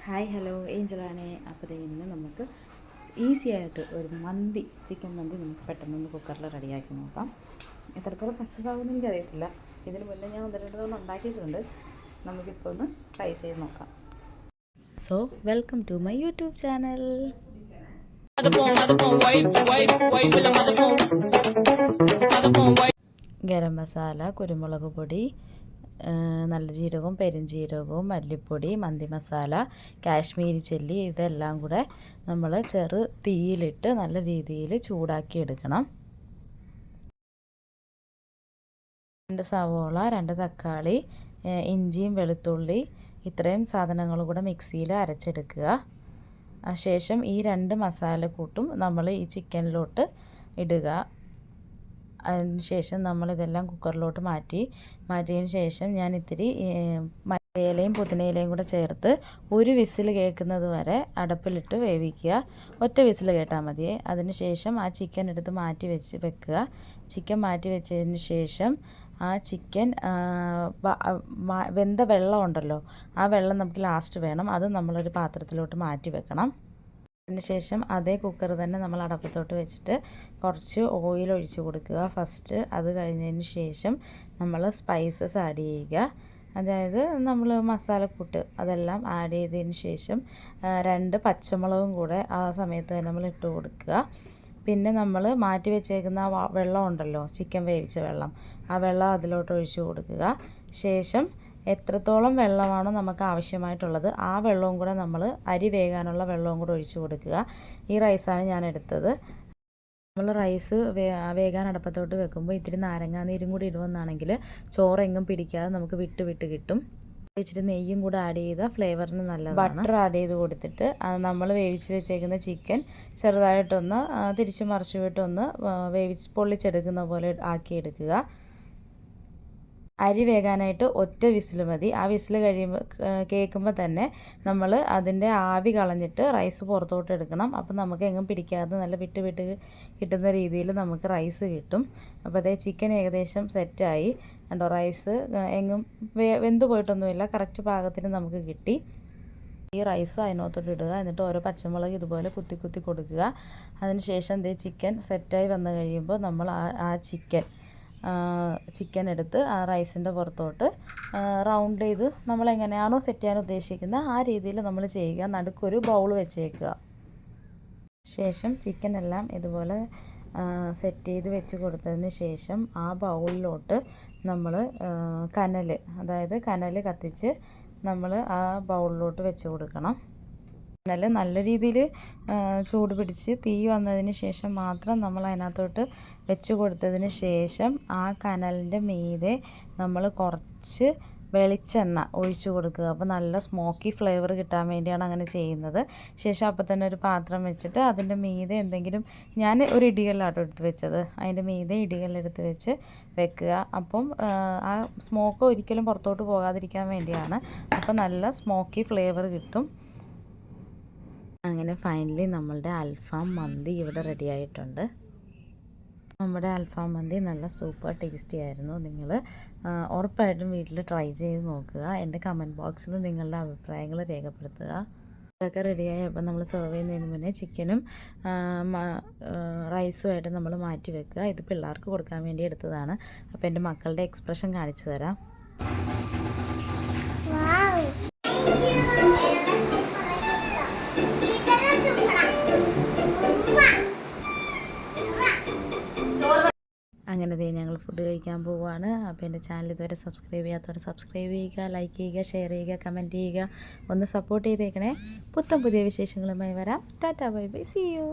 Hi hello ഏഞ്ചലാണ്. അപ്പോൾ ഇന്ന് നമുക്ക് ഈസി ആയിട്ട് ഒരു മന്തി, ചിക്കൻ മന്തി നമുക്ക് പെട്ടെന്ന് കുക്കറിൽ റെഡിയാക്കി നോക്കാം. എത്രത്തോളം സക്സസ് ആകുമെന്ന് എനിക്കറിയത്തില്ല. ഇതിന് മുന്നേ ഞാൻ 1-2 തവണ ഉണ്ടാക്കിയിട്ടുണ്ട്. നമുക്കിപ്പോൾ ഒന്ന് ട്രൈ ചെയ്ത് നോക്കാം. So welcome to my YouTube channel. Garam masala, കുരുമുളക് പൊടി, നല്ല ജീരകവും പെരുംജീരകവും, മല്ലിപ്പൊടി, മന്തി മസാല, കാശ്മീരി ചില്ലി, ഇതെല്ലാം കൂടെ നമ്മൾ ചെറു തീയിലിട്ട് നല്ല രീതിയിൽ ചൂടാക്കി എടുക്കണം. 2 സവോള, 2 തക്കാളി, ഇഞ്ചിയും വെളുത്തുള്ളി, ഇത്രയും സാധനങ്ങൾ കൂടെ മിക്സിയിൽ അരച്ചെടുക്കുക. ശേഷം ഈ 2 മസാലക്കൂട്ടും നമ്മൾ ഈ ചിക്കനിലോട്ട് ഇടുക. അതിന് ശേഷം നമ്മളിതെല്ലാം കുക്കറിലോട്ട് മാറ്റിയതിന് ശേഷം ഞാൻ ഇത്തിരി മല്ലിയിലയും പുതിനയിലയും കൂടെ ചേർത്ത് ഒരു വിസിൽ കേൾക്കുന്നത് വരെ അടുപ്പിലിട്ട് വേവിക്കുക. ഒറ്റ വിസിൽ കേട്ടാൽ മതിയേ. അതിന് ശേഷം ആ ചിക്കൻ എടുത്ത് വെക്കുക. ചിക്കൻ മാറ്റി വെച്ചതിന് ശേഷം ആ ചിക്കൻ വെന്ത വെള്ളം ഉണ്ടല്ലോ, ആ വെള്ളം നമുക്ക് ലാസ്റ്റ് വേണം. അത് നമ്മളൊരു പാത്രത്തിലോട്ട് മാറ്റി വെക്കണം. അതിനുശേഷം അതേ കുക്കർ തന്നെ നമ്മൾ അടപ്പത്തോട്ട് വെച്ചിട്ട് കുറച്ച് ഓയിൽ ഒഴിച്ച് കൊടുക്കുക ഫസ്റ്റ്. അത് കഴിഞ്ഞതിന് ശേഷം നമ്മൾ സ്പൈസസ് ആഡ് ചെയ്യുക. അതായത് നമ്മൾ മസാലക്കൂട്ട് അതെല്ലാം ആഡ് ചെയ്തതിന് ശേഷം 2 പച്ചമുളകും കൂടെ ആ സമയത്ത് തന്നെ നമ്മൾ ഇട്ട് കൊടുക്കുക. പിന്നെ നമ്മൾ മാറ്റി വെച്ചേക്കുന്ന വെള്ളം ഉണ്ടല്ലോ, ചിക്കൻ വേവിച്ച വെള്ളം, ആ വെള്ളം അതിലോട്ട് ഒഴിച്ച് കൊടുക്കുക. ശേഷം എത്രത്തോളം വെള്ളമാണോ നമുക്ക് ആവശ്യമായിട്ടുള്ളത് ആ വെള്ളവും കൂടെ നമ്മൾ അരി വേകാനുള്ള വെള്ളവും കൂടെ ഒഴിച്ച് കൊടുക്കുക. ഈ റൈസാണ് ഞാൻ എടുത്തത്. നമ്മൾ റൈസ് വേകാൻ അടുപ്പത്തോട്ട് വെക്കുമ്പോൾ ഇത്തിരി നാരങ്ങാനീരും കൂടി ഇടുമെന്നാണെങ്കിൽ ചോറെങ്ങും പിടിക്കാതെ നമുക്ക് വിട്ട് കിട്ടും. വെച്ചിട്ട് നെയ്യും കൂടെ ആഡ് ചെയ്താൽ ഫ്ലേവറിന് നല്ലതാണ്. ബട്ടർ ആഡ് ചെയ്ത് കൊടുത്തിട്ട് നമ്മൾ വേവിച്ച് വെച്ചേക്കുന്ന ചിക്കൻ ചെറുതായിട്ടൊന്ന് തിരിച്ച് മറിച്ച് വിട്ടൊന്ന് പൊള്ളിച്ചെടുക്കുന്ന പോലെ ആക്കിയെടുക്കുക. അരി വേകാനായിട്ട് ഒറ്റ വിസിൽ മതി. ആ വിസിൽ കേൾക്കുമ്പോൾ തന്നെ നമ്മൾ അതിൻ്റെ ആവി കളഞ്ഞിട്ട് റൈസ് പുറത്തോട്ട് എടുക്കണം. അപ്പം നമുക്ക് എങ്ങും പിടിക്കാതെ നല്ല വിട്ട് കിട്ടുന്ന രീതിയിൽ നമുക്ക് റൈസ് കിട്ടും. അപ്പോൾ അതേ ചിക്കൻ ഏകദേശം സെറ്റായി കണ്ടോ. റൈസ് എങ്ങും വെന്ത് പോയിട്ടൊന്നുമില്ല, കറക്റ്റ് പാകത്തിന് നമുക്ക് കിട്ടി. ഈ റൈസ് അതിനകത്തോട്ട് ഇടുക. എന്നിട്ട് ഓരോ പച്ചമുളക് ഇതുപോലെ കുത്തി കൊടുക്കുക. അതിന് ശേഷം ചിക്കൻ സെറ്റായി വന്നു കഴിയുമ്പോൾ നമ്മൾ ആ ചിക്കൻ എടുത്ത് ആ റൈസിൻ്റെ പുറത്തോട്ട് റൗണ്ട് ചെയ്ത് നമ്മൾ എങ്ങനെയാണോ സെറ്റ് ചെയ്യാൻ ഉദ്ദേശിക്കുന്നത് ആ രീതിയിൽ നമ്മൾ ചെയ്യുക. നടുക്കൊരു ബൗൾ വെച്ചേക്കുക. ശേഷം ചിക്കൻ എല്ലാം ഇതുപോലെ സെറ്റ് ചെയ്ത് വെച്ച് കൊടുത്തതിന് ശേഷം ആ ബൗളിലോട്ട് നമ്മൾ കനൽ കത്തിച്ച് നമ്മൾ ആ ബൗളിലോട്ട് വെച്ച് കൊടുക്കണം. നല്ല രീതിയിൽ ചൂട് പിടിച്ച് തീ വന്നതിന് ശേഷം മാത്രം നമ്മൾ അതിനകത്തോട്ട് വെച്ച് കൊടുത്തതിന് ശേഷം ആ കനലിൻ്റെ മീതെ നമ്മൾ കുറച്ച് വെളിച്ചെണ്ണ ഒഴിച്ചു കൊടുക്കുക. അപ്പോൾ നല്ല സ്മോക്കി ഫ്ലേവർ കിട്ടാൻ വേണ്ടിയാണ് അങ്ങനെ ചെയ്യുന്നത്. ശേഷം അപ്പോൾ തന്നെ ഒരു പാത്രം വെച്ചിട്ട് അതിൻ്റെ മീതെ ഞാൻ ഒരു ഇടികല്ലാട്ടോ എടുത്ത് വെച്ചത്, അതിൻ്റെ മീതെ ഇടികല്ലെടുത്ത് വെച്ച് വെക്കുക. അപ്പം ആ സ്മോക്ക് ഒരിക്കലും പുറത്തോട്ട് പോകാതിരിക്കാൻ വേണ്ടിയാണ്. അപ്പോൾ നല്ല സ്മോക്കി ഫ്ലേവർ കിട്ടും. അങ്ങനെ ഫൈനലി നമ്മളുടെ അൽഫാം മന്തി ഇവിടെ റെഡി ആയിട്ടുണ്ട്. നമ്മുടെ അൽഫാം മന്തി നല്ല സൂപ്പർ ടേസ്റ്റി ആയിരുന്നു. നിങ്ങൾ ഉറപ്പായിട്ടും വീട്ടിൽ ട്രൈ ചെയ്ത് നോക്കുക. എൻ്റെ കമൻറ്റ് ബോക്സിൽ നിങ്ങളുടെ അഭിപ്രായങ്ങൾ രേഖപ്പെടുത്തുക. ഇതൊക്കെ റെഡിയായി അപ്പോൾ നമ്മൾ സെർവ് ചെയ്യുന്നതിന് മുന്നേ ചിക്കനും റൈസുമായിട്ട് നമ്മൾ മാറ്റി വെക്കുക. ഇത് പിള്ളേർക്ക് കൊടുക്കാൻ വേണ്ടി എടുത്തതാണ്. അപ്പോൾ എൻ്റെ മക്കളുടെ എക്സ്പ്രഷൻ കാണിച്ചു തരാം. അങ്ങനെ ഞങ്ങൾ ഫുഡ് കഴിക്കാൻ പോവുകയാണ്. അപ്പോൾ എൻ്റെ ചാനൽ ഇതുവരെ സബ്സ്ക്രൈബ് ചെയ്യാത്തവർ സബ്സ്ക്രൈബ് ചെയ്യുക, ലൈക്ക് ചെയ്യുക, ഷെയർ ചെയ്യുക, കമൻറ്റ് ചെയ്യുക. ഒന്ന് സപ്പോർട്ട് ചെയ്തേക്കണേ. പുതിയ വിശേഷങ്ങളുമായി വരാം. Tata bye bye, see U.